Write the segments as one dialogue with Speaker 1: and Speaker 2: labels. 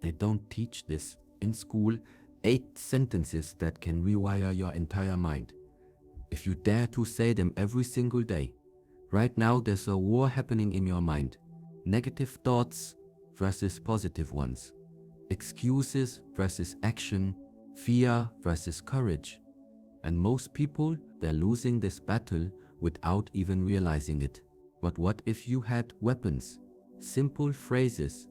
Speaker 1: They don't teach this in school. 8 sentences that can rewire your entire mind. If you dare to say them every single day. Right now there's a war happening in your mind. Negative thoughts versus positive ones. Excuses versus action. Fear versus courage. And most people, they're losing this battle without even realizing it. But what if you had weapons? Simple phrases,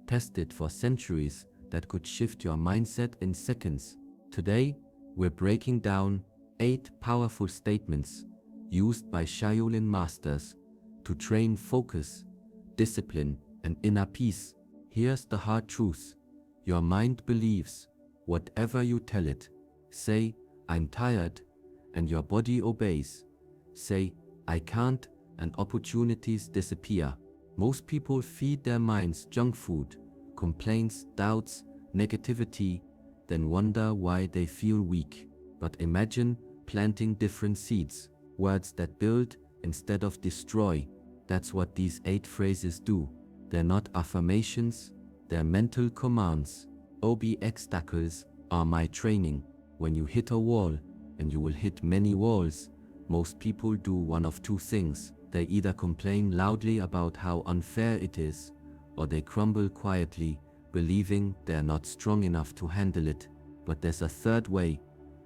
Speaker 1: tested for centuries, that could shift your mindset in seconds. Today, we're breaking down 8 powerful statements used by Shaolin masters to train focus, discipline, and inner peace. Here's the hard truth. Your mind believes whatever you tell it. Say, I'm tired, and your body obeys. Say, I can't, and opportunities disappear. Most people feed their minds junk food, complaints, doubts, negativity, then wonder why they feel weak. But imagine planting different seeds, words that build instead of destroy. That's what these 8 phrases do. They're not affirmations, they're mental commands. Obstacles are my training. When you hit a wall, and you will hit many walls, most people do one of 2 things. They either complain loudly about how unfair it is, or they crumble quietly, believing they're not strong enough to handle it. But there's a third way,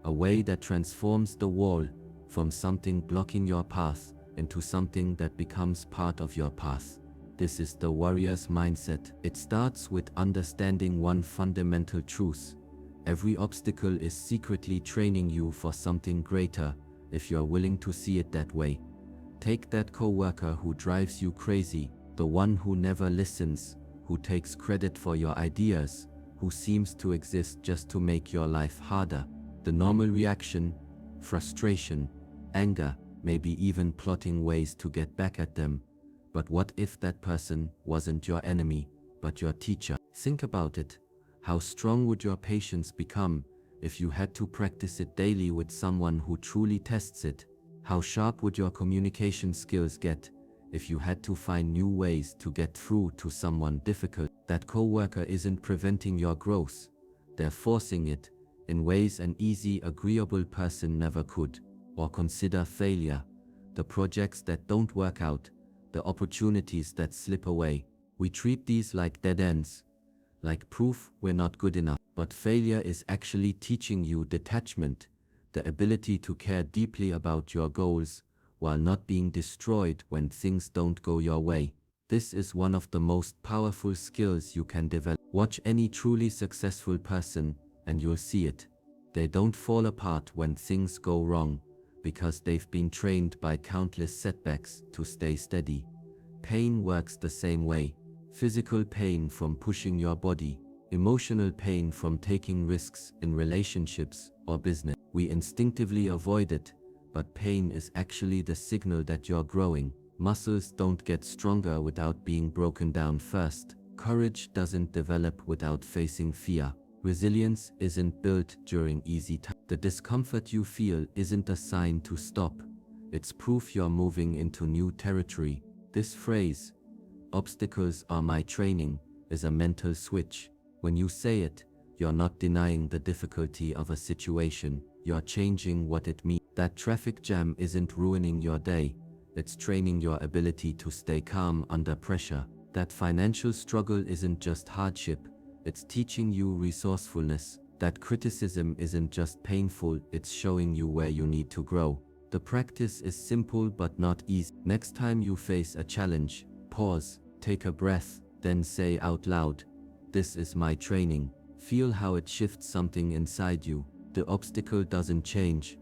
Speaker 1: a way that transforms the wall from something blocking your path into something that becomes part of your path. This is the warrior's mindset. It starts with understanding one fundamental truth. Every obstacle is secretly training you for something greater, if you're willing to see it that way. Take that coworker who drives you crazy, the one who never listens, who takes credit for your ideas, who seems to exist just to make your life harder. The normal reaction, frustration, anger, maybe even plotting ways to get back at them. But what if that person wasn't your enemy, but your teacher? Think about it. How strong would your patience become if you had to practice it daily with someone who truly tests it? How sharp would your communication skills get if you had to find new ways to get through to someone difficult? That coworker isn't preventing your growth. They're forcing it in ways an easy, agreeable person never could. Or consider failure. The projects that don't work out, the opportunities that slip away. We treat these like dead ends, like proof we're not good enough. But failure is actually teaching you detachment, the ability to care deeply about your goals while not being destroyed when things don't go your way. This is one of the most powerful skills you can develop. Watch any truly successful person and you'll see it. They don't fall apart when things go wrong, because they've been trained by countless setbacks to stay steady. Pain works the same way. Physical pain from pushing your body, emotional pain from taking risks in relationships or business. We instinctively avoid it, but pain is actually the signal that you're growing. Muscles don't get stronger without being broken down first. Courage doesn't develop without facing fear. Resilience isn't built during easy times. The discomfort you feel isn't a sign to stop. It's proof you're moving into new territory. This phrase, obstacles are my training, is a mental switch. When you say it, you're not denying the difficulty of a situation. You're changing what it means. That traffic jam isn't ruining your day. It's training your ability to stay calm under pressure. That financial struggle isn't just hardship. It's teaching you resourcefulness. That criticism isn't just painful, it's showing you where you need to grow. The practice is simple but not easy. Next time you face a challenge, pause, take a breath, then say out loud, "This is my training." Feel how it shifts something inside you. The obstacle doesn't change,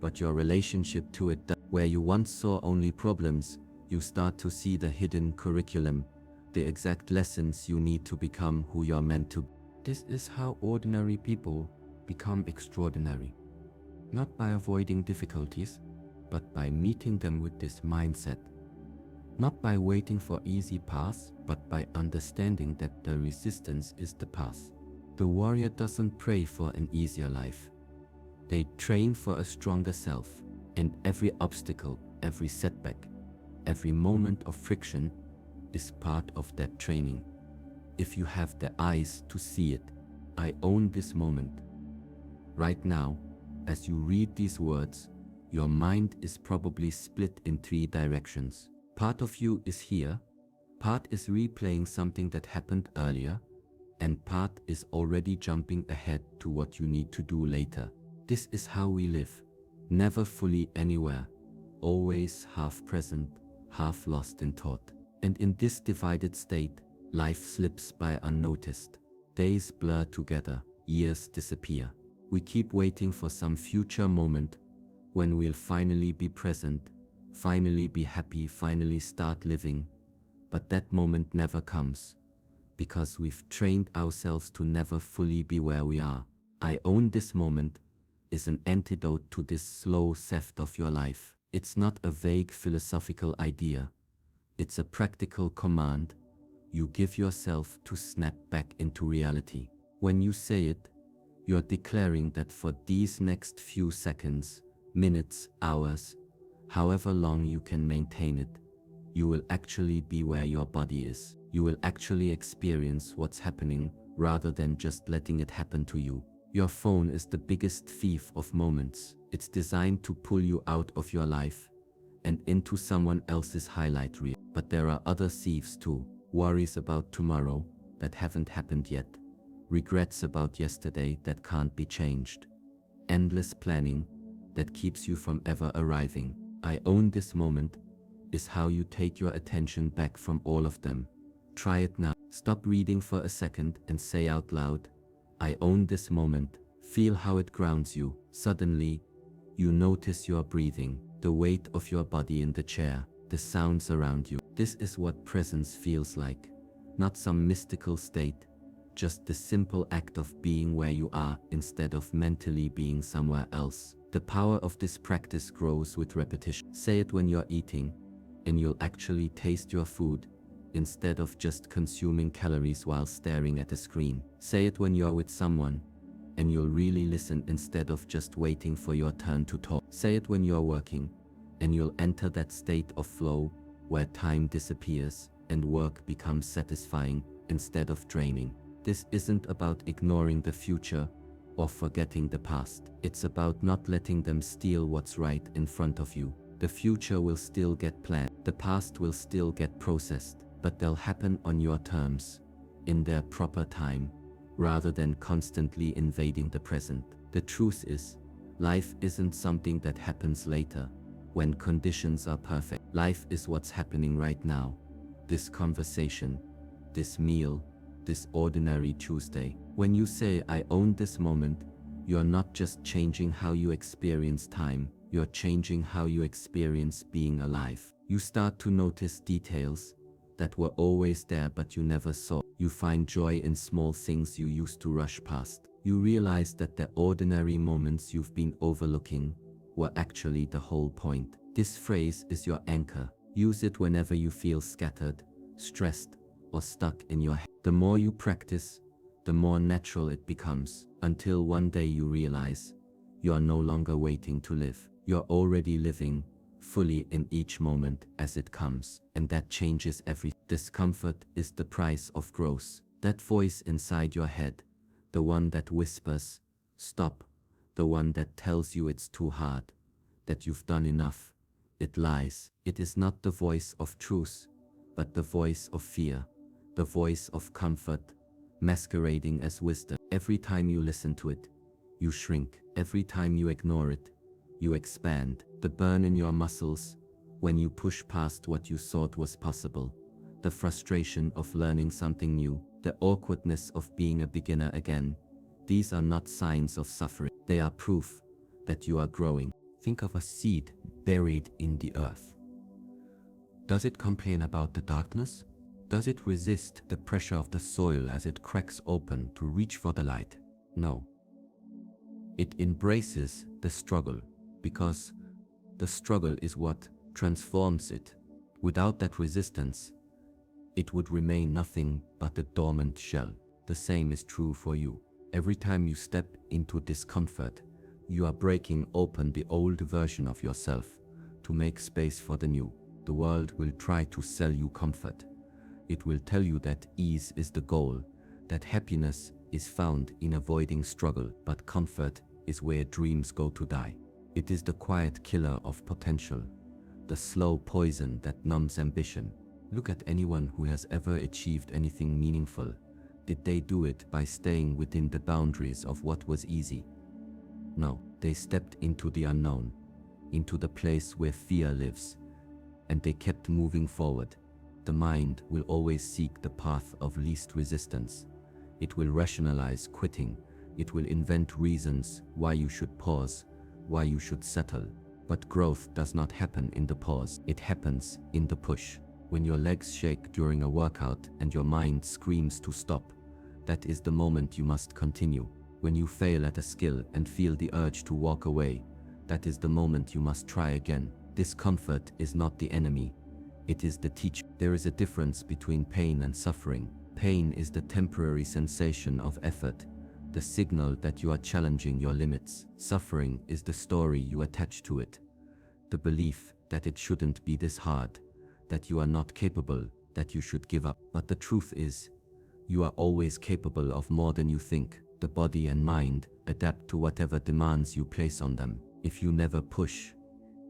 Speaker 1: but your relationship to it does. Where you once saw only problems, you start to see the hidden curriculum, the exact lessons you need to become who you're meant to be. This is how ordinary people become extraordinary. Not by avoiding difficulties, but by meeting them with this mindset. Not by waiting for easy paths, but by understanding that the resistance is the path. The warrior doesn't pray for an easier life. They train for a stronger self. And every obstacle, every setback, every moment of friction is part of that training. if you have the eyes to see it. I own this moment. Right now, as you read these words, your mind is probably split in 3 directions. Part of you is here, part is replaying something that happened earlier, and part is already jumping ahead to what you need to do later. This is how we live, never fully anywhere, always half present, half lost in thought. And in this divided state, life slips by unnoticed. Days blur together, years disappear. We keep waiting for some future moment when we'll finally be present, finally be happy, finally start living. But that moment never comes, because we've trained ourselves to never fully be where we are. I own this moment is an antidote to this slow theft of your life. It's not a vague philosophical idea. It's a practical command you give yourself to snap back into reality. When you say it, you're declaring that for these next few seconds, minutes, hours, however long you can maintain it, you will actually be where your body is. You will actually experience what's happening rather than just letting it happen to you. Your phone is the biggest thief of moments. It's designed to pull you out of your life and into someone else's highlight reel. But there are other thieves too. Worries about tomorrow that haven't happened yet. Regrets about yesterday that can't be changed. Endless planning that keeps you from ever arriving. I own this moment is how you take your attention back from all of them. Try it now. Stop reading for a second and say out loud, I own this moment. Feel how it grounds you. Suddenly, you notice your breathing, the weight of your body in the chair, the sounds around you. This is what presence feels like. Not some mystical state, just the simple act of being where you are instead of mentally being somewhere else. The power of this practice grows with repetition. Say it when you're eating, and you'll actually taste your food instead of just consuming calories while staring at a screen. Say it when you're with someone, and you'll really listen instead of just waiting for your turn to talk. Say it when you're working, and you'll enter that state of flow where time disappears and work becomes satisfying instead of draining. This isn't about ignoring the future or forgetting the past. It's about not letting them steal what's right in front of you. The future will still get planned. The past will still get processed, but they'll happen on your terms, in their proper time, rather than constantly invading the present. The truth is, life isn't something that happens later, when conditions are perfect. Life is what's happening right now. This conversation, this meal, this ordinary Tuesday. When you say, I own this moment, you're not just changing how you experience time, you're changing how you experience being alive. You start to notice details that were always there but you never saw. You find joy in small things you used to rush past. You realize that the ordinary moments you've been overlooking were actually the whole point. This phrase is your anchor. Use it whenever you feel scattered, stressed, or stuck in your head. The more you practice, the more natural it becomes, until one day you realize you are no longer waiting to live. You're already living fully in each moment as it comes, and that changes everything. Discomfort is the price of growth. That voice inside your head, the one that whispers, stop, the one that tells you it's too hard, that you've done enough, it lies. It is not the voice of truth, but the voice of fear, the voice of comfort, masquerading as wisdom. Every time you listen to it, you shrink. Every time you ignore it, you expand. The burn in your muscles when you push past what you thought was possible, the frustration of learning something new, the awkwardness of being a beginner again. These are not signs of suffering. They are proof that you are growing. Think of a seed buried in the earth. Does it complain about the darkness? Does it resist the pressure of the soil as it cracks open to reach for the light? No. It embraces the struggle, because the struggle is what transforms it. Without that resistance, it would remain nothing but a dormant shell. The same is true for you. Every time you step into discomfort, you are breaking open the old version of yourself to make space for the new. The world will try to sell you comfort, It will tell you that ease is the goal, that happiness is found in avoiding struggle, but comfort is where dreams go to die. It is the quiet killer of potential, the slow poison that numbs ambition. Look at anyone who has ever achieved anything meaningful. Did they do it by staying within the boundaries of what was easy? No, they stepped into the unknown, into the place where fear lives, and they kept moving forward. The mind will always seek the path of least resistance. It will rationalize quitting. It will invent reasons why you should pause, why you should settle. But growth does not happen in the pause. It happens in the push. When your legs shake during a workout and your mind screams to stop, that is the moment you must continue. When you fail at a skill and feel the urge to walk away, that is the moment you must try again. Discomfort is not the enemy. It is the teacher. There is a difference between pain and suffering. Pain is the temporary sensation of effort, the signal that you are challenging your limits. Suffering is the story you attach to it, the belief that it shouldn't be this hard, that you are not capable, that you should give up. But the truth is, you are always capable of more than you think. The body and mind adapt to whatever demands you place on them. If you never push,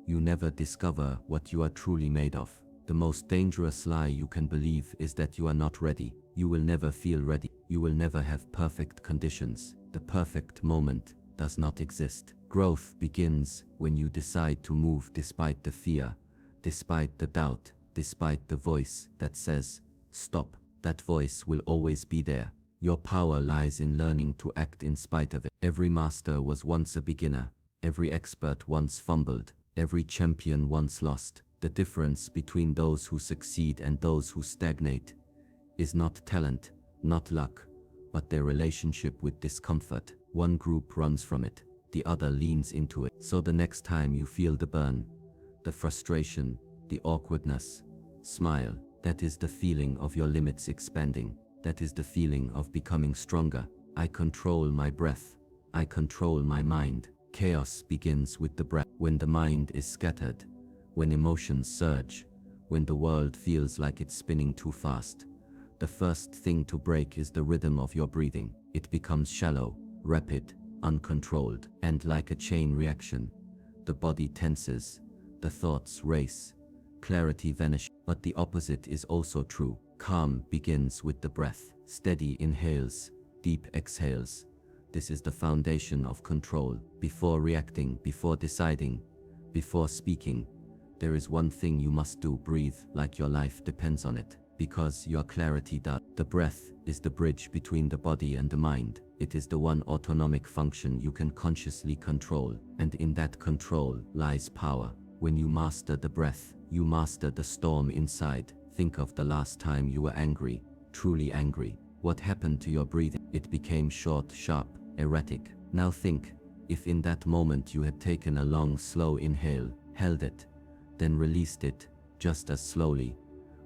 Speaker 1: you never discover what you are truly made of. The most dangerous lie you can believe is that you are not ready. You will never feel ready. You will never have perfect conditions. The perfect moment does not exist. Growth begins when you decide to move despite the fear, despite the doubt, despite the voice that says, stop. That voice will always be there. Your power lies in learning to act in spite of it. Every master was once a beginner. Every expert once fumbled. Every champion once lost. The difference between those who succeed and those who stagnate is not talent, not luck, but their relationship with discomfort. One group runs from it, the other leans into it. So the next time you feel the burn, the frustration, the awkwardness, smile. That is the feeling of your limits expanding. That is the feeling of becoming stronger. I control my breath. I control my mind. Chaos begins with the breath. When the mind is scattered, when emotions surge, when the world feels like it's spinning too fast, the first thing to break is the rhythm of your breathing. It becomes shallow, rapid, uncontrolled, and like a chain reaction, the body tenses, the thoughts race, clarity vanishes. But the opposite is also true. Calm begins with the breath. Steady inhales, deep exhales. This is the foundation of control. Before reacting, before deciding, before speaking, there is one thing you must do: breathe like your life depends on it, because your clarity does. The breath is the bridge between the body and the mind. It is the one autonomic function you can consciously control, and in that control lies power. When you master the breath, you master the storm inside. Think of the last time you were angry, truly angry. What happened to your breathing? It became short, sharp, erratic. Now think, if in that moment you had taken a long, slow inhale, held it, then released it, just as slowly,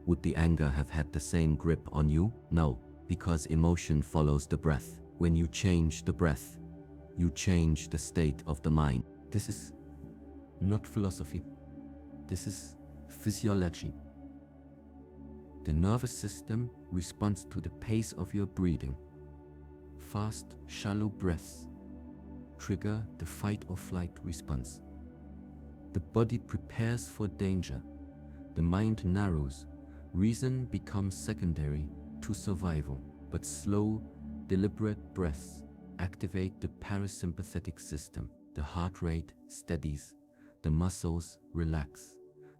Speaker 1: would the anger have had the same grip on you? No, because emotion follows the breath. When you change the breath, you change the state of the mind. This is not philosophy. This is physiology. The nervous system responds to the pace of your breathing. Fast, shallow breaths trigger the fight or flight response. The body prepares for danger. The mind narrows. Reason becomes secondary to survival. But slow, deliberate breaths activate the parasympathetic system. The heart rate steadies. The muscles relax.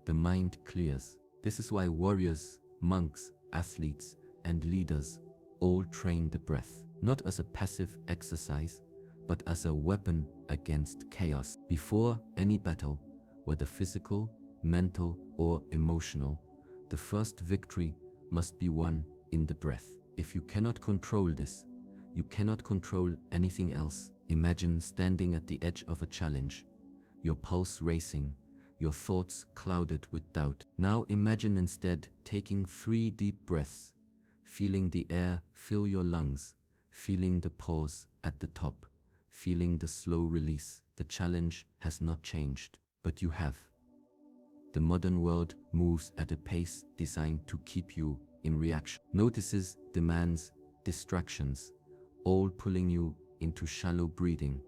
Speaker 1: The mind clears. This is why warriors, monks, athletes, and leaders all train the breath, not as a passive exercise, but as a weapon against chaos. Before any battle, whether physical, mental, or emotional, the first victory must be won in the breath. If you cannot control this, you cannot control anything else. Imagine standing at the edge of a challenge, your pulse racing, your thoughts clouded with doubt. Now imagine instead taking 3 deep breaths, feeling the air fill your lungs, feeling the pause at the top, feeling the slow release. The challenge has not changed, but you have. The modern world moves at a pace designed to keep you in reaction. Notices, demands, distractions, all pulling you into shallow breathing,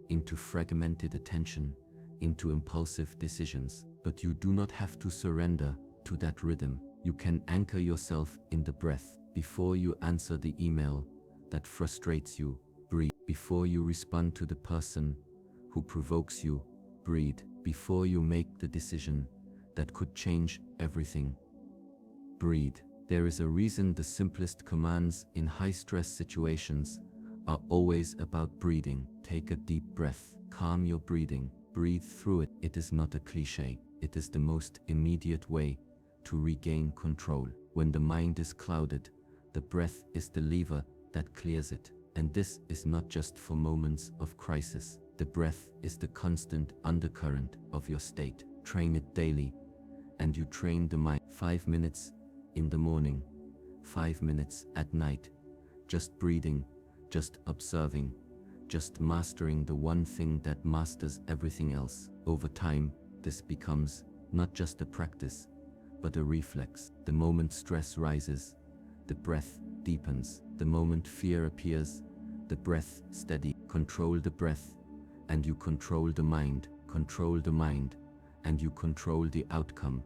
Speaker 1: into fragmented attention, into impulsive decisions. But you do not have to surrender to that rhythm. You can anchor yourself in the breath. Before you answer the email that frustrates you, breathe. Before you respond to the person who provokes you, breathe. Before you make the decision that could change everything, breathe. There is a reason the simplest commands in high-stress situations are always about breathing. Take a deep breath. Calm your breathing. Breathe through it. It is not a cliché. It is the most immediate way to regain control. When the mind is clouded, the breath is the lever that clears it. And this is not just for moments of crisis. The breath is the constant undercurrent of your state. Train it daily, and you train the mind. 5 minutes in the morning, 5 minutes at night, just breathing, just observing, just mastering the one thing that masters everything else. Over time, this becomes not just a practice, but a reflex. The moment stress rises, the breath deepens. The moment fear appears, the breath steady. Control the breath, and you control the mind. Control the mind, and you control the outcome.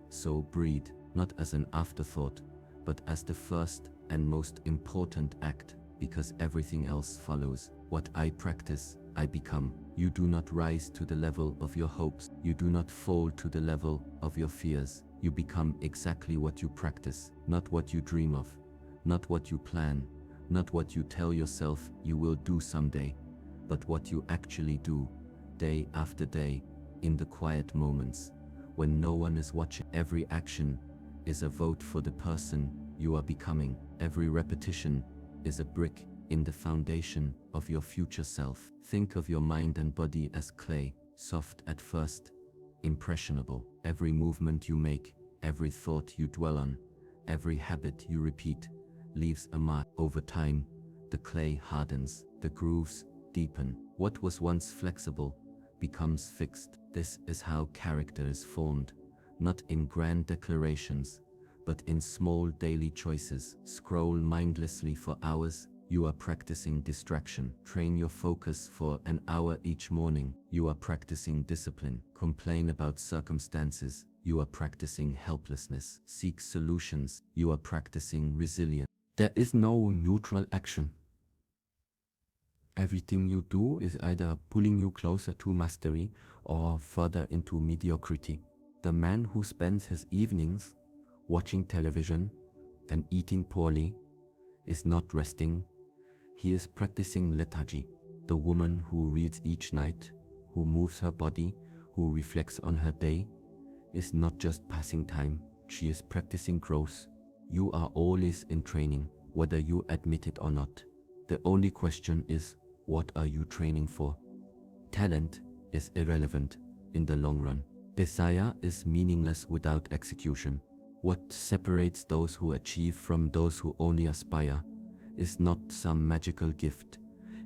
Speaker 1: So breathe, not as an afterthought, but as the first and most important act, because everything else follows. What I practice, I become. You do not rise to the level of your hopes. You do not fall to the level of your fears. You become exactly what you practice, not what you dream of, not what you plan, not what you tell yourself you will do someday, but what you actually do, day after day, in the quiet moments, when no one is watching. Every action is a vote for the person you are becoming. Every repetition is a brick in the foundation of your future self. Think of your mind and body as clay, soft at first, impressionable. Every movement you make, every thought you dwell on, every habit you repeat, leaves a mark. Over time, the clay hardens, the grooves deepen. What was once flexible becomes fixed. This is how character is formed, not in grand declarations, but in small daily choices. Scroll mindlessly for hours, you are practicing distraction. Train your focus for an hour each morning, you are practicing discipline. Complain about circumstances, you are practicing helplessness. Seek solutions, you are practicing resilience. There is no neutral action. Everything you do is either pulling you closer to mastery or further into mediocrity. The man who spends his evenings watching television and eating poorly is not resting, he is practicing lethargy. The woman who reads each night, who moves her body, who reflects on her day, is not just passing time, she is practicing growth. You are always in training, whether you admit it or not. The only question is, what are you training for? Talent is irrelevant in the long run. Desire is meaningless without execution. What separates those who achieve from those who only aspire is not some magical gift.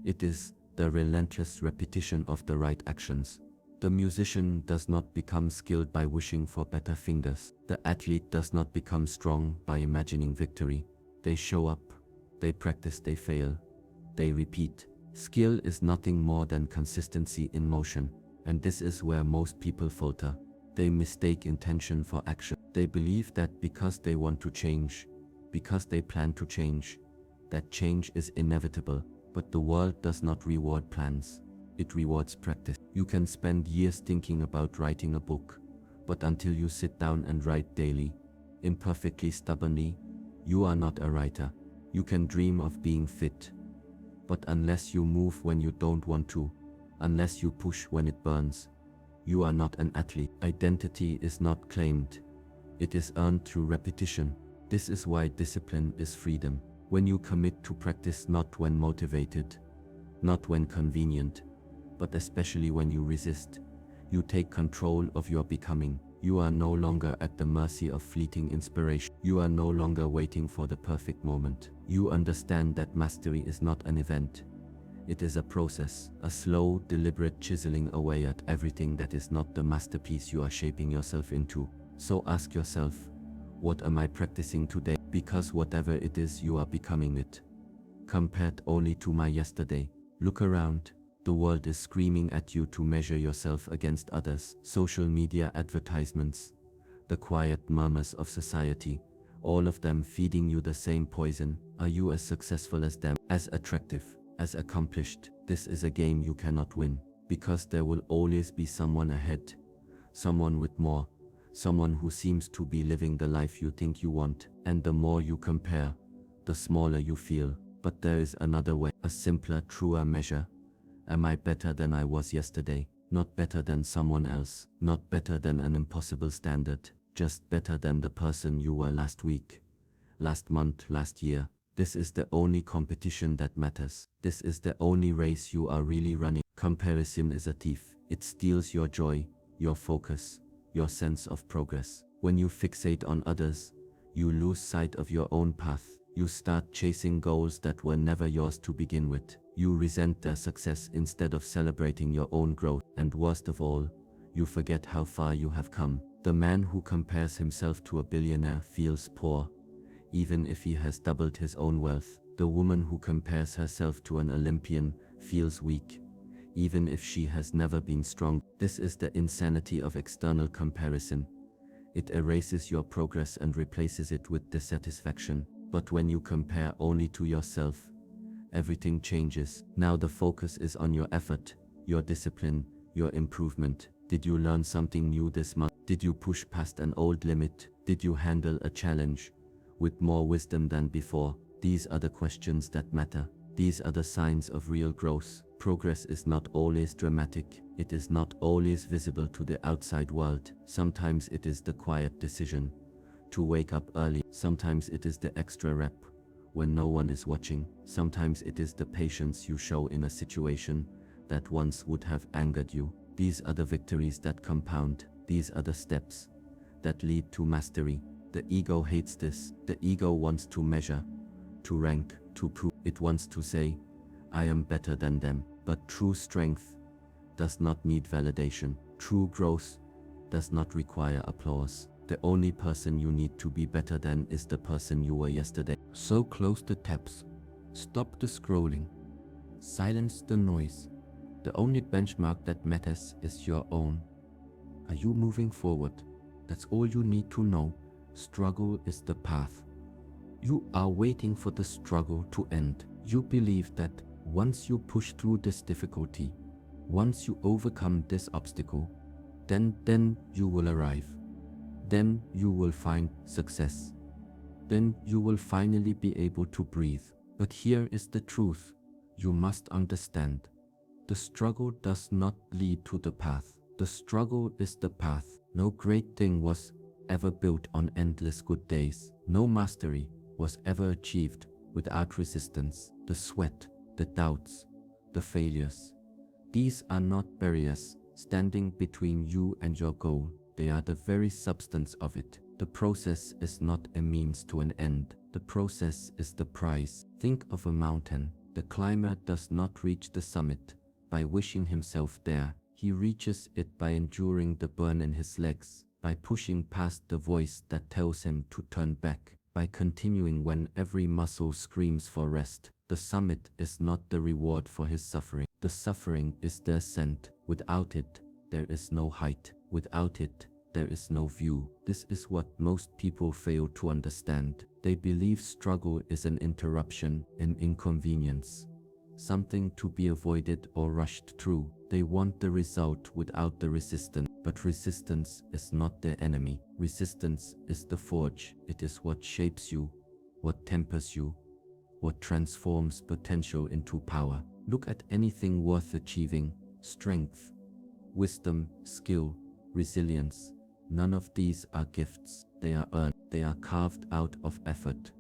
Speaker 1: It is the relentless repetition of the right actions. The musician does not become skilled by wishing for better fingers. The athlete does not become strong by imagining victory. They show up, they practice, they fail, they repeat. Skill is nothing more than consistency in motion, and this is where most people falter. They mistake intention for action. They believe that because they want to change, because they plan to change, that change is inevitable. But the world does not reward plans, it rewards practice. You can spend years thinking about writing a book, but until you sit down and write daily, imperfectly, stubbornly, you are not a writer. You can dream of being fit, but unless you move when you don't want to, unless you push when it burns, you are not an athlete. Identity is not claimed, it is earned through repetition. This is why discipline is freedom. When you commit to practice, not when motivated, not when convenient, but especially when you resist, you take control of your becoming. You are no longer at the mercy of fleeting inspiration. You are no longer waiting for the perfect moment. You understand that mastery is not an event. It is a process, a slow, deliberate chiseling away at everything that is not the masterpiece you are shaping yourself into. So ask yourself, What am I practicing today? Because whatever it is, you are becoming it. Compared only to my yesterday. Look around. The world is screaming at you to measure yourself against others. Social media advertisements, the quiet murmurs of society, all of them feeding you the same poison. Are you as successful as them, as attractive, as accomplished? This is a game you cannot win, because there will always be someone ahead, someone with more, someone who seems to be living the life you think you want. And the more you compare, the smaller you feel. But there is another way, a simpler, truer measure. Am I better than I was yesterday? Not better than someone else, not better than an impossible standard, just better than the person you were last week, last month, last year. This is the only competition that matters. This is the only race you are really running. Comparison is a thief. It steals your joy, your focus, your sense of progress. When you fixate on others, you lose sight of your own path. You start chasing goals that were never yours to begin with. You resent their success instead of celebrating your own growth. And worst of all, you forget how far you have come. The man who compares himself to a billionaire feels poor, even if he has doubled his own wealth. The woman who compares herself to an Olympian feels weak, even if she has never been strong. This is the insanity of external comparison. It erases your progress and replaces it with dissatisfaction. But when you compare only to yourself, everything changes. Now the focus is on your effort, your discipline, your improvement. Did you learn something new this month? Did you push past an old limit? Did you handle a challenge with more wisdom than before? These are the questions that matter. These are the signs of real growth. Progress is not always dramatic. It is not always visible to the outside world. Sometimes it is the quiet decision to wake up early. Sometimes it is the extra rep when no one is watching. Sometimes it is the patience you show in a situation that once would have angered you. These are the victories that compound. These are the steps that lead to mastery. The ego hates this. The ego wants to measure, to rank, to prove. It wants to say, I am better than them. But true strength does not need validation. True growth does not require applause. The only person you need to be better than is the person you were yesterday. So close the tabs. Stop the scrolling. Silence the noise. The only benchmark that matters is your own. Are you moving forward? That's all you need to know. Struggle is the path. You are waiting for the struggle to end. You believe that once you push through this difficulty, once you overcome this obstacle, then you will arrive. Then you will find success. Then you will finally be able to breathe. But here is the truth. You must understand. The struggle does not lead to the path. The struggle is the path. No great thing was ever built on endless good days. No mastery was ever achieved without resistance. The sweat, the doubts, the failures. These are not barriers standing between you and your goal. They are the very substance of it. The process is not a means to an end. The process is the prize. Think of a mountain. The climber does not reach the summit by wishing himself there. He reaches it by enduring the burn in his legs, by pushing past the voice that tells him to turn back, by continuing when every muscle screams for rest. The summit is not the reward for his suffering. The suffering is the ascent. Without it, there is no height. Without it, there is no view. This is what most people fail to understand. They believe struggle is an interruption, an inconvenience, something to be avoided or rushed through. They want the result without the resistance. But resistance is not the enemy. Resistance is the forge. It is what shapes you, what tempers you, what transforms potential into power. Look at anything worth achieving. Strength, wisdom, skill, resilience. None of these are gifts. They are earned. They are carved out of effort,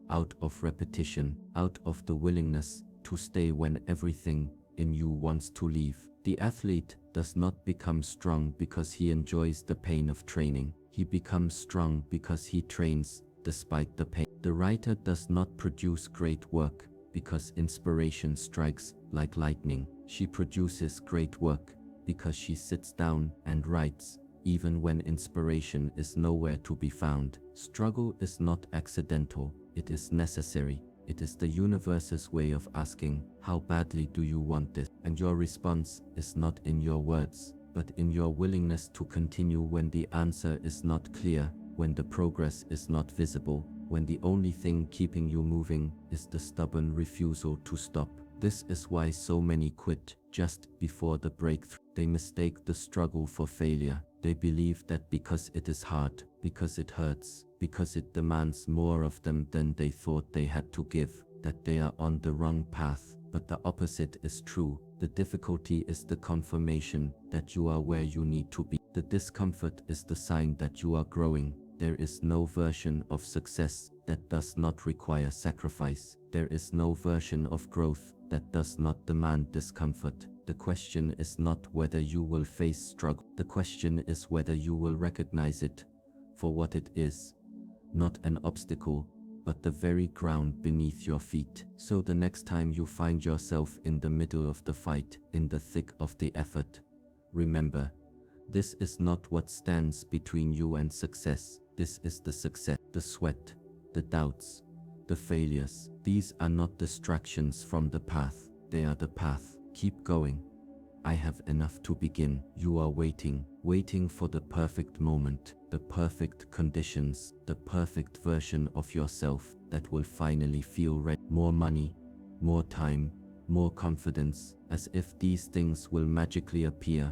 Speaker 1: out of repetition, out of the willingness to stay when everything in you wants to leave. The athlete does not become strong because he enjoys the pain of training. He becomes strong because he trains despite the pain. The writer does not produce great work because inspiration strikes like lightning. She produces great work because she sits down and writes even when inspiration is nowhere to be found. Struggle is not accidental, it is necessary. It is the universe's way of asking, how badly do you want this? And your response is not in your words, but in your willingness to continue when the answer is not clear, when the progress is not visible, when the only thing keeping you moving is the stubborn refusal to stop. This is why so many quit just before the breakthrough. They mistake the struggle for failure. They believe that because it is hard, because it hurts, because it demands more of them than they thought they had to give, that they are on the wrong path. But the opposite is true. The difficulty is the confirmation that you are where you need to be. The discomfort is the sign that you are growing. There is no version of success that does not require sacrifice. There is no version of growth that does not demand discomfort. The question is not whether you will face struggle. The question is whether you will recognize it for what it is, not an obstacle, but the very ground beneath your feet. So the next time you find yourself in the middle of the fight, in the thick of the effort, remember, this is not what stands between you and success. This is the success, the sweat, the doubts, the failures. These are not distractions from the path. They are the path. Keep going. I have enough to begin. You are waiting for the perfect moment, the perfect conditions, the perfect version of yourself that will finally feel ready. More money, more time, more confidence, as if these things will magically appear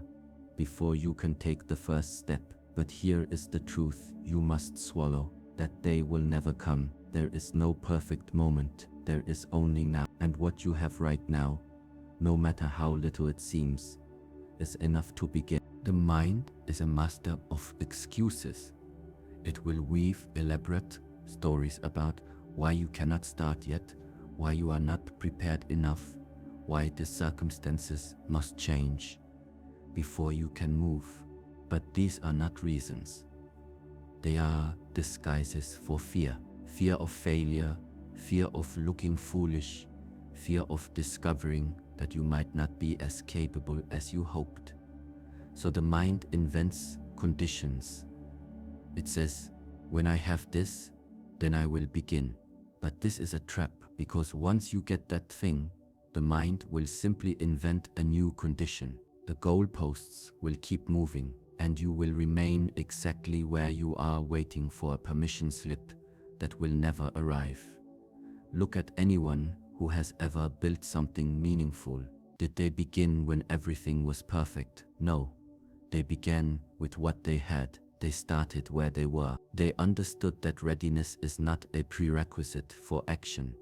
Speaker 1: before you can take the first step. But here is the truth you must swallow. That day will never come. There is no perfect moment. There is only now. And what you have right now, no matter how little it seems, is enough to begin. The mind is a master of excuses. It will weave elaborate stories about why you cannot start yet, why you are not prepared enough, why the circumstances must change before you can move. But these are not reasons. They are disguises for fear. Fear of failure, fear of looking foolish, fear of discovering that you might not be as capable as you hoped. So the mind invents conditions. It says, when I have this, then I will begin. But this is a trap, because once you get that thing, the mind will simply invent a new condition. The goalposts will keep moving, and you will remain exactly where you are, waiting for a permission slip that will never arrive. Look at anyone who has ever built something meaningful. Did they begin when everything was perfect? No. They began with what they had. They started where they were. They understood that readiness is not a prerequisite for action.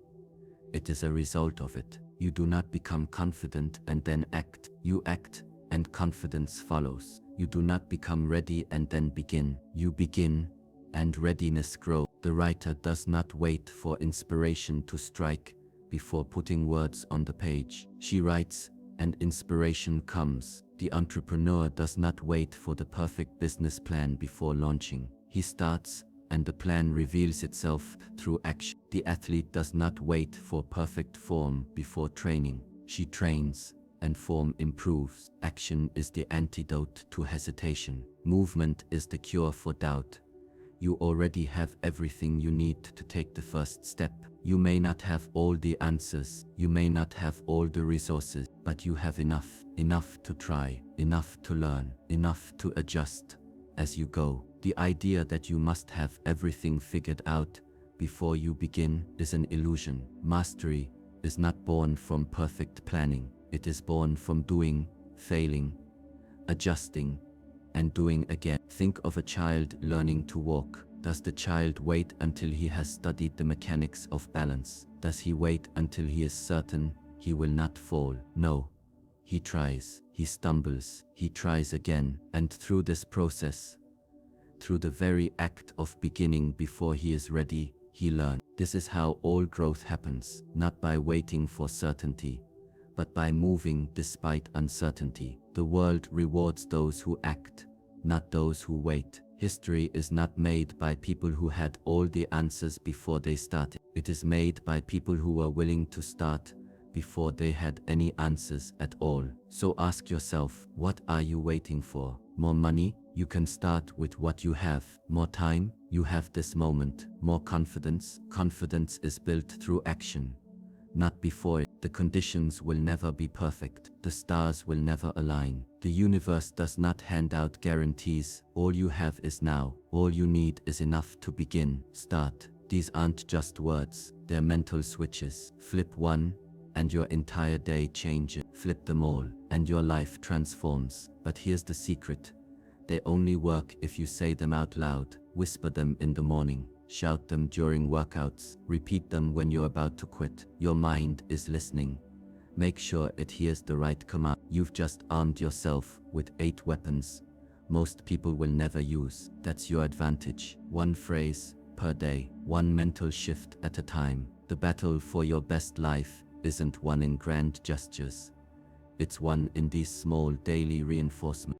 Speaker 1: It is a result of it. You do not become confident and then act. You act and confidence follows. You do not become ready and then begin. You begin and readiness grows. The writer does not wait for inspiration to strike before putting words on the page. She writes and inspiration comes. The entrepreneur does not wait for the perfect business plan before launching. He starts and the plan reveals itself through action. The athlete does not wait for perfect form before training. She trains and form improves. Action is the antidote to hesitation. Movement is the cure for doubt. You already have everything you need to take the first step. You may not have all the answers, you may not have all the resources, but you have enough to try, enough to learn, enough to adjust as you go. The idea that you must have everything figured out before you begin is an illusion. Mastery is not born from perfect planning. It is born from doing, failing, adjusting, and doing again. Think of a child learning to walk. Does the child wait until he has studied the mechanics of balance? Does he wait until he is certain he will not fall? No. He tries, he stumbles, he tries again, and through this process, through the very act of beginning before he is ready, he learns. This is how all growth happens, not by waiting for certainty, but by moving despite uncertainty. The world rewards those who act, not those who wait. History is not made by people who had all the answers before they started. It is made by people who were willing to start before they had any answers at all. So ask yourself, what are you waiting for? More money, you can start with what you have. More time, you have this moment. More confidence, confidence is built through action, not before it. The conditions will never be perfect. The stars will never align. The universe does not hand out guarantees. All you have is now. All you need is enough to begin. Start. These aren't just words, they're mental switches. Flip one, and your entire day changes. Flip them all, and your life transforms. But here's the secret. They only work if you say them out loud. Whisper them in the morning. Shout them during workouts. Repeat them when you're about to quit. Your mind is listening. Make sure it hears the right command. You've just armed yourself with 8 weapons most people will never use. That's your advantage. One phrase per day, one mental shift at a time. The battle for your best life isn't won in grand gestures. It's won in these small daily reinforcements.